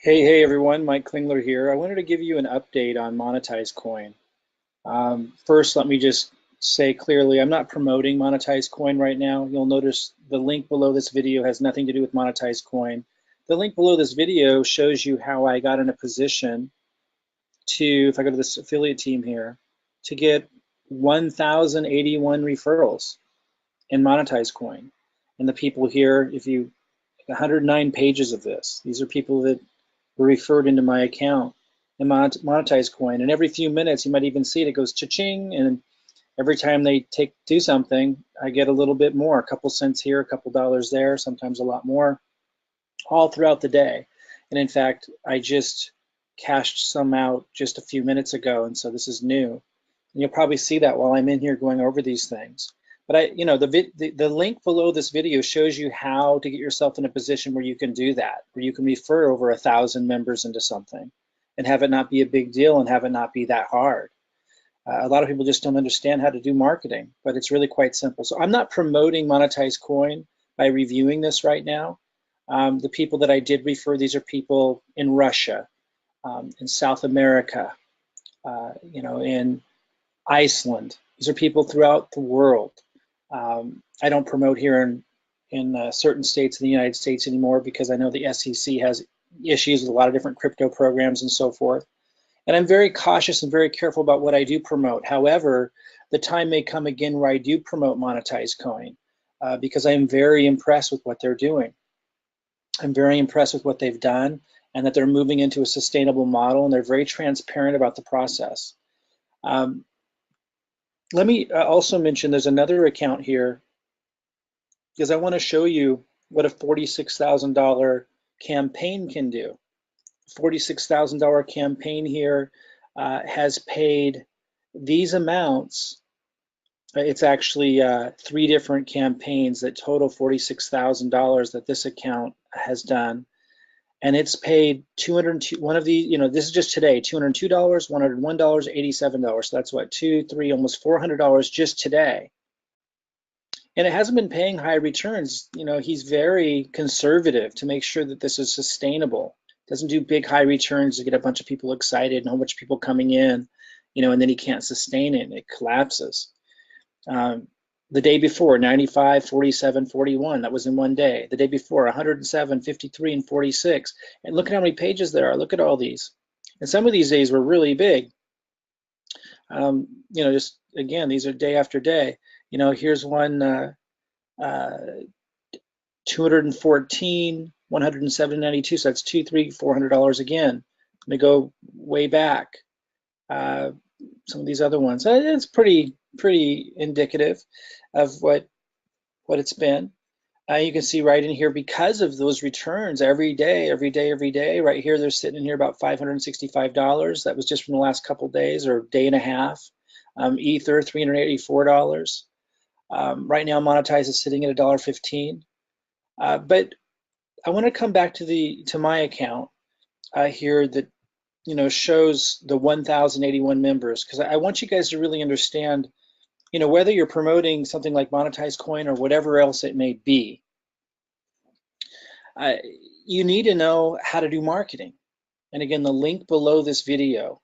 Hey everyone, Mike Klingler here. I wanted to give you an update on Monetize Coin. First, let me just say clearly, I'm not promoting Monetize Coin right now. You'll notice the link below this video has nothing to do with Monetize Coin. The link below this video shows you how I got in a position to, if I go to this affiliate team here, to get 1,081 referrals in Monetize Coin. And the people here, 109 pages of this. These are people that were referred into my account and Monetize Coin. And every few minutes, you might even see it goes cha-ching, and every time they do something, I get a little bit more, a couple cents here, a couple dollars there, sometimes a lot more, all throughout the day. And in fact, I just cashed some out just a few minutes ago, and so this is new. And you'll probably see that while I'm in here going over these things. But the link below this video shows you how to get yourself in a position where you can do that, where you can refer over 1,000 members into something and have it not be a big deal and have it not be that hard. A lot of people just don't understand how to do marketing, but it's really quite simple. So I'm not promoting Monetize Coin by reviewing this right now. The people that I did refer, these are people in Russia, in South America, in Iceland. These are people throughout the world. I don't promote here in certain states in the United States anymore because I know the SEC has issues with a lot of different crypto programs and so forth. And I'm very cautious and very careful about what I do promote. However, the time may come again where I do promote Monetize Coin because I'm very impressed with what they're doing. I'm very impressed with what they've done and that they're moving into a sustainable model, and they're very transparent about the process. Let me also mention there's another account here because I want to show you what a $46,000 campaign can do. $46,000 campaign here has paid these amounts. It's actually 3 different campaigns that total $46,000 that this account has done. And it's paid 202, one of these, this is just today, $202, $101, $87. So that's what, almost $400 just today. And it hasn't been paying high returns. He's very conservative to make sure that this is sustainable. Doesn't do big high returns to get a bunch of people excited and a whole bunch of people coming in, and then he can't sustain it and it collapses. The day before, 95, 47, 41, that was in one day. The day before, 107, 53, and 46. And look at how many pages there are. Look at all these. And some of these days were really big. Just again, these are day after day. Here's one, 214, 107.92. So that's $400 again. Let me go way back. Some of these other ones. It's pretty indicative of what it's been. You can see right in here, because of those returns every day, right here, they're sitting in here about $565. That was just from the last couple days or day and a half. Ether, $384. Right now, Monetize is sitting at $1.15. But I want to come back to my account here that shows the 1,081 members, because I want you guys to really understand, whether you're promoting something like Monetize Coin or whatever else it may be, you need to know how to do marketing. And again, the link below this video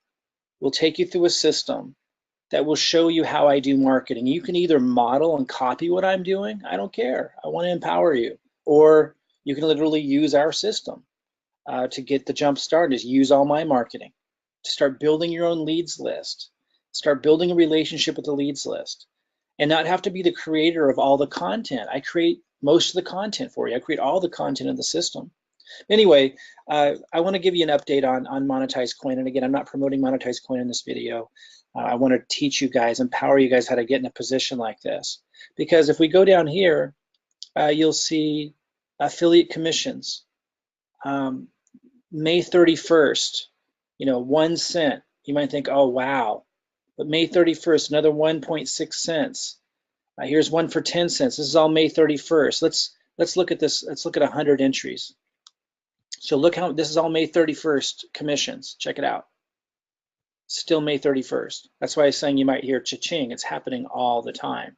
will take you through a system that will show you how I do marketing. You can either model and copy what I'm doing. I don't care. I want to empower you. Or you can literally use our system to get the jump started. Is use all my marketing to start building your own leads list. Start building a relationship with the leads list, and not have to be the creator of all the content. I create most of the content for you. I create all the content in the system. Anyway, I want to give you an update on Monetize Coin. And again, I'm not promoting Monetize Coin in this video. I want to teach you guys, empower you guys how to get in a position like this. Because if we go down here, you'll see affiliate commissions. May 31st, 1 cent. You might think, oh, wow. But May 31st, another 1.6 cents. Here's one for 10 cents. This is all May 31st. Let's look at this. Let's look at 100 entries. So look how this is all May 31st commissions. Check it out. Still May 31st. That's why I was saying you might hear cha-ching. It's happening all the time.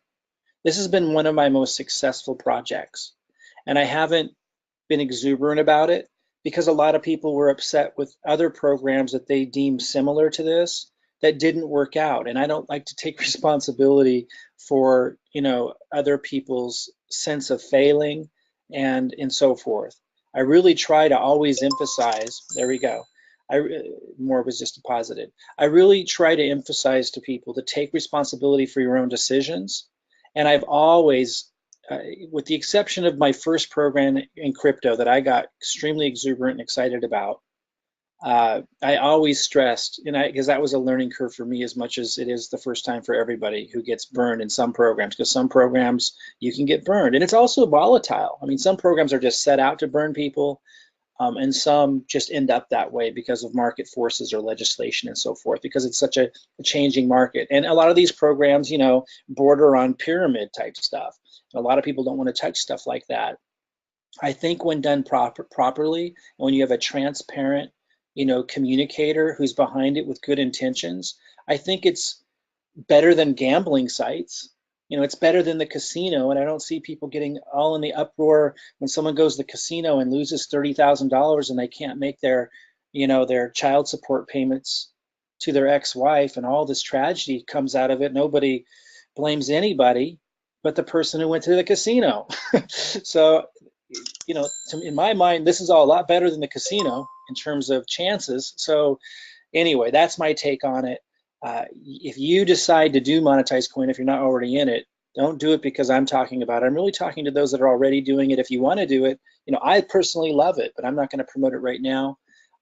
This has been one of my most successful projects. And I haven't been exuberant about it because a lot of people were upset with other programs that they deemed similar to this that didn't work out. And I don't like to take responsibility for, other people's sense of failing and so forth. I really try to always emphasize, there we go. More was just deposited. I really try to emphasize to people to take responsibility for your own decisions. And I've always, with the exception of my first program in crypto that I got extremely exuberant and excited about, I always stressed, because that was a learning curve for me as much as it is the first time for everybody who gets burned in some programs, because some programs you can get burned. And it's also volatile. I mean, some programs are just set out to burn people, and some just end up that way because of market forces or legislation and so forth, because it's such a changing market. And a lot of these programs, border on pyramid type stuff. A lot of people don't want to touch stuff like that. I think when done properly, and when you have a transparent, communicator who's behind it with good intentions, I think it's better than gambling sites. It's better than the casino, and I don't see people getting all in the uproar when someone goes to the casino and loses $30,000 and they can't make their, their child support payments to their ex-wife, and all this tragedy comes out of it. Nobody blames anybody but the person who went to the casino. So, in my mind, this is all a lot better than the casino in terms of chances. So anyway, that's my take on it. If you decide to do Monetize Coin, if you're not already in it, don't do it because I'm talking about it. I'm really talking to those that are already doing it. If you want to do it, I personally love it, but I'm not going to promote it right now.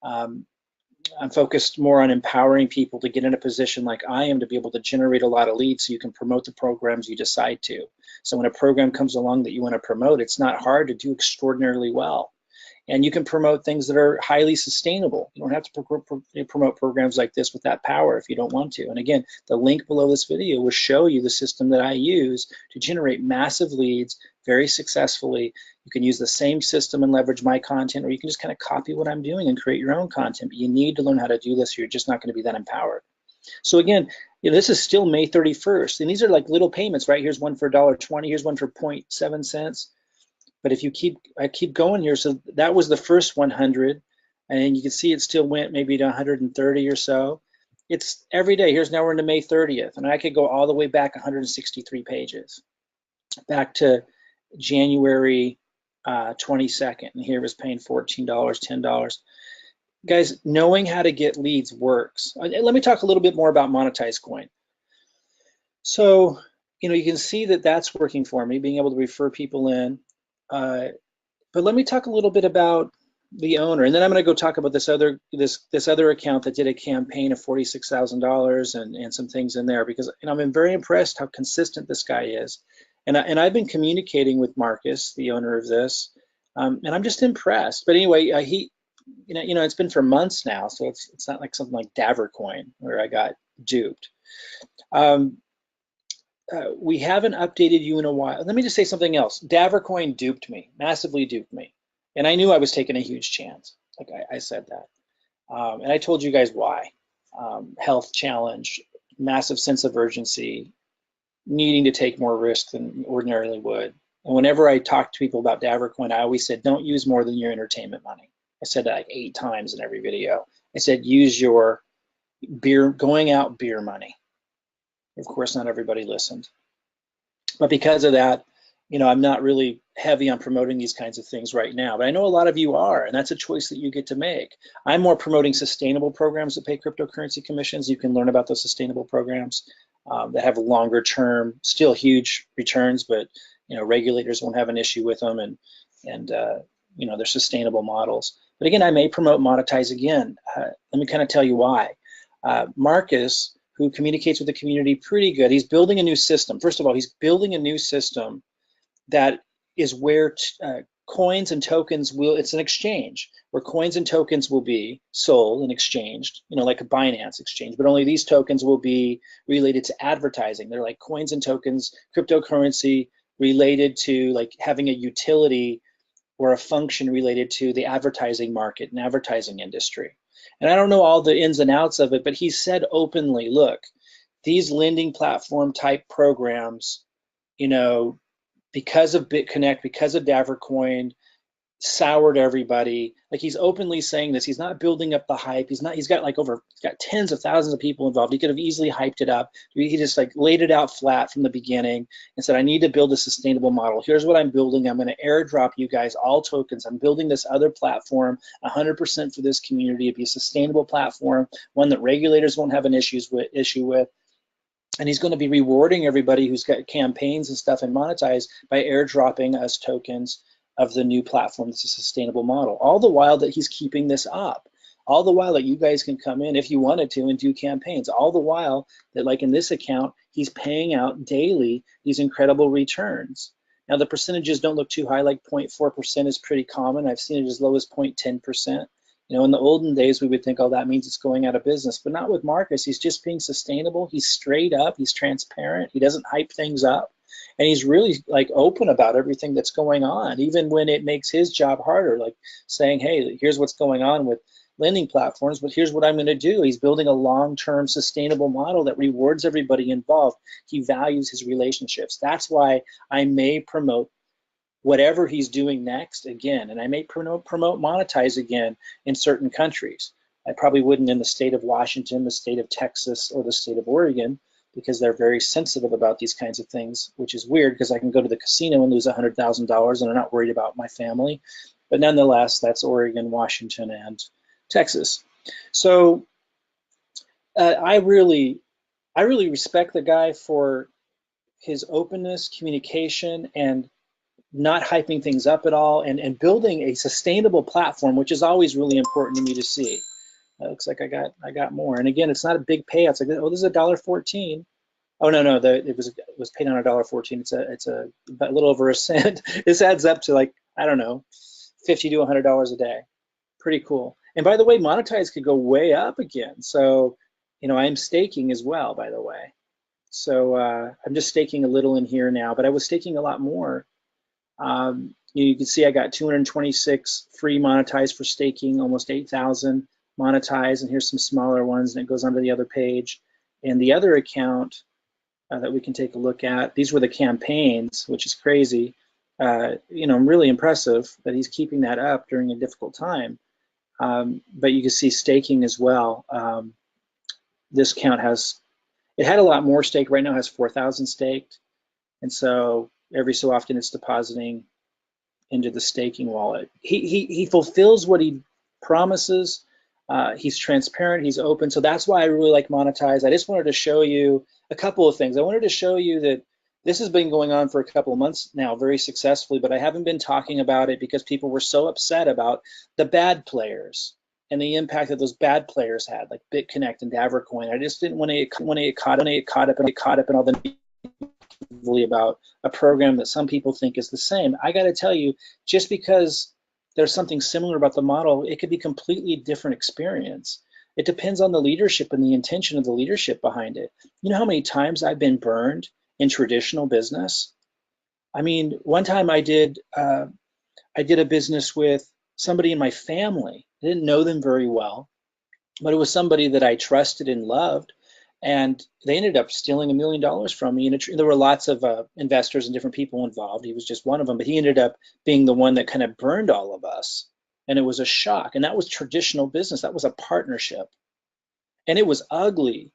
I'm focused more on empowering people to get in a position like I am to be able to generate a lot of leads so you can promote the programs you decide to. So when a program comes along that you want to promote, it's not hard to do extraordinarily well. And you can promote things that are highly sustainable. You don't have to promote programs like this with that power if you don't want to. And again, the link below this video will show you the system that I use to generate massive leads very successfully. You can use the same system and leverage my content, or you can just kind of copy what I'm doing and create your own content. But you need to learn how to do this, or you're just not going to be that empowered. So again, this is still May 31st, and these are like little payments, right? Here's one for $1.20, here's one for 0.7 cents. But if you I keep going here, so that was the first 100, and you can see it still went maybe to 130 or so. It's every day. Now we're into May 30th, and I could go all the way back 163 pages, back to January 22nd, and here it was paying $14, $10. Guys, knowing how to get leads works. Let me talk a little bit more about Monetize Coin. So, you can see that that's working for me, being able to refer people in. But let me talk a little bit about the owner, and then I'm going to go talk about this other account that did a campaign of $46,000 and some things in there, because I've been very impressed how consistent this guy is, and I've been communicating with Marcus, the owner of this, and I'm just impressed. But anyway, he, it's been for months now, so it's not like something like Davercoin where I got duped. We haven't updated you in a while. Let me just say something else. Davercoin duped me, massively duped me. And I knew I was taking a huge chance. Like I said that. And I told you guys why. Health challenge, massive sense of urgency, needing to take more risk than ordinarily would. And whenever I talk to people about Davercoin, I always said, don't use more than your entertainment money. I said that like 8 times in every video. I said, use your going out beer money. Of course, not everybody listened. But because of that, I'm not really heavy on promoting these kinds of things right now. But I know a lot of you are, and that's a choice that you get to make. I'm more promoting sustainable programs that pay cryptocurrency commissions. You can learn about those sustainable programs that have longer term, still huge returns, but regulators won't have an issue with them, and they're sustainable models. But again, I may promote Monetize again. Let me kind of tell you why. Marcus, who communicates with the community pretty good. He's building a new system. First of all, he's building a new system that is where coins and tokens it's an exchange where coins and tokens will be sold and exchanged, like a Binance exchange, but only these tokens will be related to advertising. They're like coins and tokens, cryptocurrency related to like having a utility or a function related to the advertising market and advertising industry. And I don't know all the ins and outs of it, but he said openly, look, these lending platform type programs, because of BitConnect, because of Davercoin, soured everybody. Like, he's openly saying this. He's not building up the hype. He's got like he's got tens of thousands of people involved. He could have easily hyped it up. He just like laid it out flat from the beginning and said, I need to build a sustainable model. Here's what I'm building. I'm going to airdrop you guys all tokens. I'm building this other platform 100% for this community. It'd be a sustainable platform, one that regulators won't have an issue with. And he's going to be rewarding everybody who's got campaigns and stuff and Monetize by airdropping us tokens of the new platform that's a sustainable model. All the while that he's keeping this up. All the while that you guys can come in if you wanted to and do campaigns. All the while that, like in this account, he's paying out daily these incredible returns. Now the percentages don't look too high, like 0.4% is pretty common. I've seen it as low as 0.10%. You know, in the olden days, we would think, oh, that means it's going out of business, but not with Marcus. He's just being sustainable. He's straight up. He's transparent. He doesn't hype things up. And he's really like open about everything that's going on, even when it makes his job harder, like saying, hey, here's what's going on with lending platforms, but here's what I'm going to do. He's building a long-term sustainable model that rewards everybody involved. He values his relationships. That's why I may promote whatever he's doing next again, and I may promote Monetize again in certain countries. I probably wouldn't in the state of Washington, the state of Texas, or the state of Oregon, because they're very sensitive about these kinds of things, which is weird because I can go to the casino and lose $100,000 and I'm not worried about my family. But nonetheless, that's Oregon, Washington, and Texas. So I really respect the guy for his openness, communication, and not hyping things up at all, and building a sustainable platform, which is always really important to me to see. It looks like I got more. And again, it's not a big payout. It's like, oh, this is $1.14. Oh no, it was paid on $1.14. It's a little over a cent. This adds up to, like, I don't know, $50 to $100 a day. Pretty cool. And by the way, Monetize could go way up again. So, you know, I'm staking as well, by the way. So I'm just staking a little in here now, but I was staking a lot more. You can see I got 226 free Monetize for staking, almost 8,000 Monetize, and here's some smaller ones, and it goes onto the other page. And the other account that we can take a look at, these were the campaigns, which is crazy. You know, really impressive that he's keeping that up during a difficult time. But you can see staking as well. This account it had a lot more stake. Right now it has 4,000 staked. And so every so often it's depositing into the staking wallet. He fulfills what he promises. He's transparent, he's open. So that's why I really like Monetize. I just wanted to show you a couple of things. I wanted to show you that this has been going on for a couple of months now very successfully, but I haven't been talking about it because people were so upset about the bad players and the impact that those bad players had, like BitConnect and Davercoin. I just didn't want to get caught up in all the about a program that some people think is the same. I got to tell you, just because there's something similar about the model, it could be a completely different experience. It depends on the leadership and the intention of the leadership behind it. You know how many times I've been burned in traditional business? I mean, one time I did a business with somebody in my family. I didn't know them very well, but it was somebody that I trusted and loved. And they ended up stealing $1 million from me. And there were lots of investors and different people involved. He was just one of them, but he ended up being the one that kind of burned all of us. And it was a shock. And that was traditional business. That was a partnership. And it was ugly.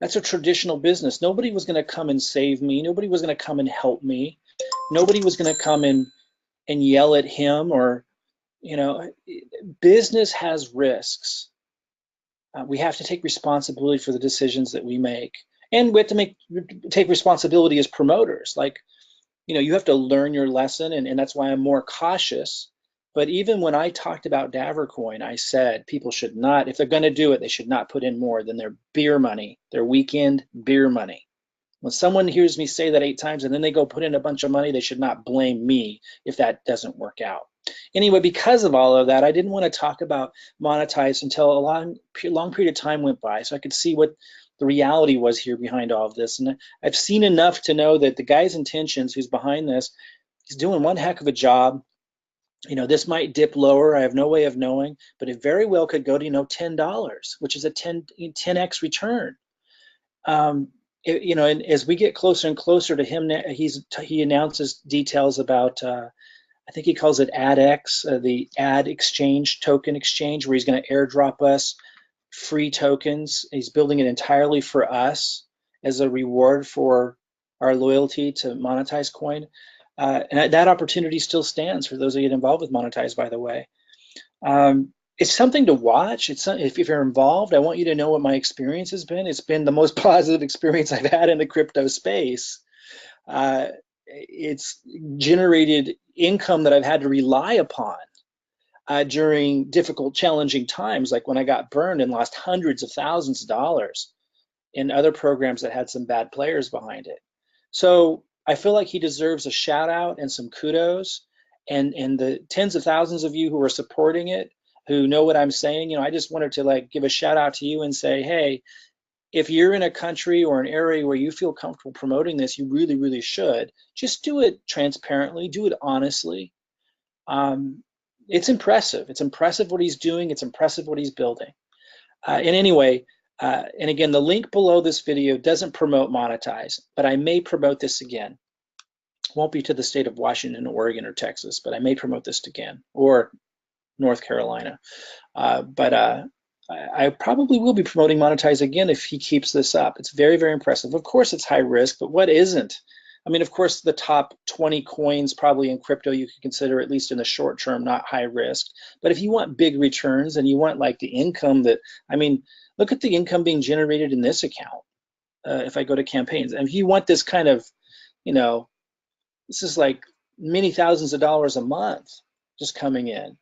That's a traditional business. Nobody was going to come and save me. Nobody was going to come and help me. Nobody was going to come and yell at him, or, you know, business has risks. We have to take responsibility for the decisions that we make, and we have to take responsibility as promoters. Like, you know, you have to learn your lesson, and that's why I'm more cautious. But even when I talked about Davercoin, I said people should not, if they're going to do it, they should not put in more than their beer money, their weekend beer money. When someone hears me say that 8 times and then they go put in a bunch of money, they should not blame me if that doesn't work out. Anyway, because of all of that, I didn't want to talk about Monetize until a long period of time went by, so I could see what the reality was here behind all of this. And I've seen enough to know that the guy's intentions, who's behind this, he's doing one heck of a job. You know, this might dip lower. I have no way of knowing, but it very well could go to, you know, $10, which is a 10x return. You know, and as we get closer and closer to him, he announces details about I think he calls it AdX, the ad exchange, token exchange, where he's going to airdrop us free tokens. He's building it entirely for us as a reward for our loyalty to Monetize Coin. And that opportunity still stands for those that get involved with Monetize, by the way. It's something to watch. If you're involved, I want you to know what my experience has been. It's been the most positive experience I've had in the crypto space. It's generated income that I've had to rely upon during difficult, challenging times, like when I got burned and lost hundreds of thousands of dollars in other programs that had some bad players behind it. So I feel like he deserves a shout out and some kudos. And the tens of thousands of you who are supporting it, who know what I'm saying, I just wanted to give a shout out to you and say, hey, if you're in a country or an area where you feel comfortable promoting this, you really, really should. Just do it transparently, do it honestly. It's impressive. It's impressive what he's doing. It's impressive what he's building. And anyway, and again, the link below this video doesn't promote Monetize, but I may promote this again. Won't be to the state of Washington, Oregon, or Texas, but I may promote this again, or North Carolina. I probably will be promoting Monetize again if he keeps this up. It's very, very impressive. Of course, it's high risk, but what isn't? I mean, of course, the top 20 coins probably in crypto you could consider, at least in the short term, not high risk. But if you want big returns and you want the income that, I mean, look at the income being generated in this account. If I go to campaigns, and if you want this kind of, this is like many thousands of dollars a month just coming in.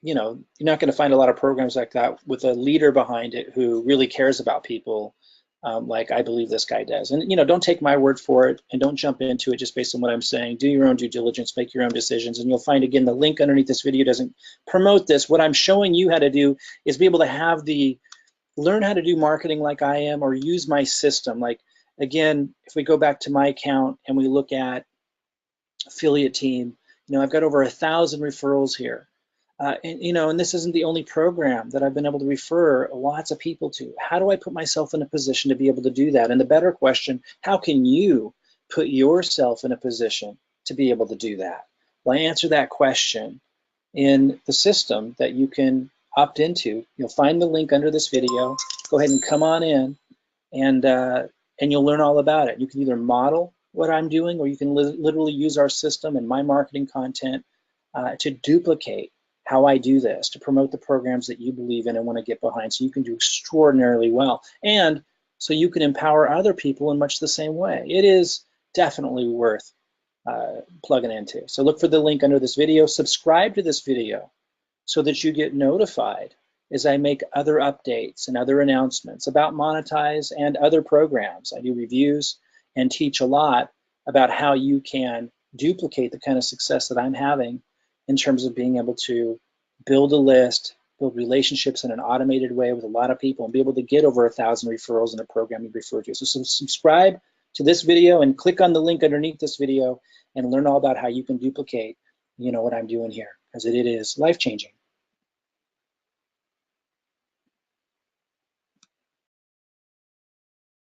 You're not going to find a lot of programs like that with a leader behind it who really cares about people like I believe this guy does. And don't take my word for it, and don't jump into it just based on what I'm saying. Do your own due diligence, make your own decisions, and you'll find, again, the link underneath this video doesn't promote this. What I'm showing you how to do is be able to learn how to do marketing like I am, or use my system. Like, again, if we go back to my account and we look at affiliate team, I've got over 1,000 referrals here. And this isn't the only program that I've been able to refer lots of people to. How do I put myself in a position to be able to do that? And the better question, how can you put yourself in a position to be able to do that? Well, I answer that question in the system that you can opt into. You'll find the link under this video. Go ahead and come on in, and you'll learn all about it. You can either model what I'm doing, or you can literally use our system and my marketing content to duplicate how I do this, to promote the programs that you believe in and want to get behind, so you can do extraordinarily well, and so you can empower other people in much the same way. It is definitely worth plugging into. So look for the link under this video. Subscribe to this video so that you get notified as I make other updates and other announcements about Monetize and other programs. I do reviews and teach a lot about how you can duplicate the kind of success that I'm having in terms of being able to build a list, build relationships in an automated way with a lot of people, and be able to get over 1,000 referrals in a program you refer to. So subscribe to this video and click on the link underneath this video and learn all about how you can duplicate, what I'm doing here, because it is life-changing.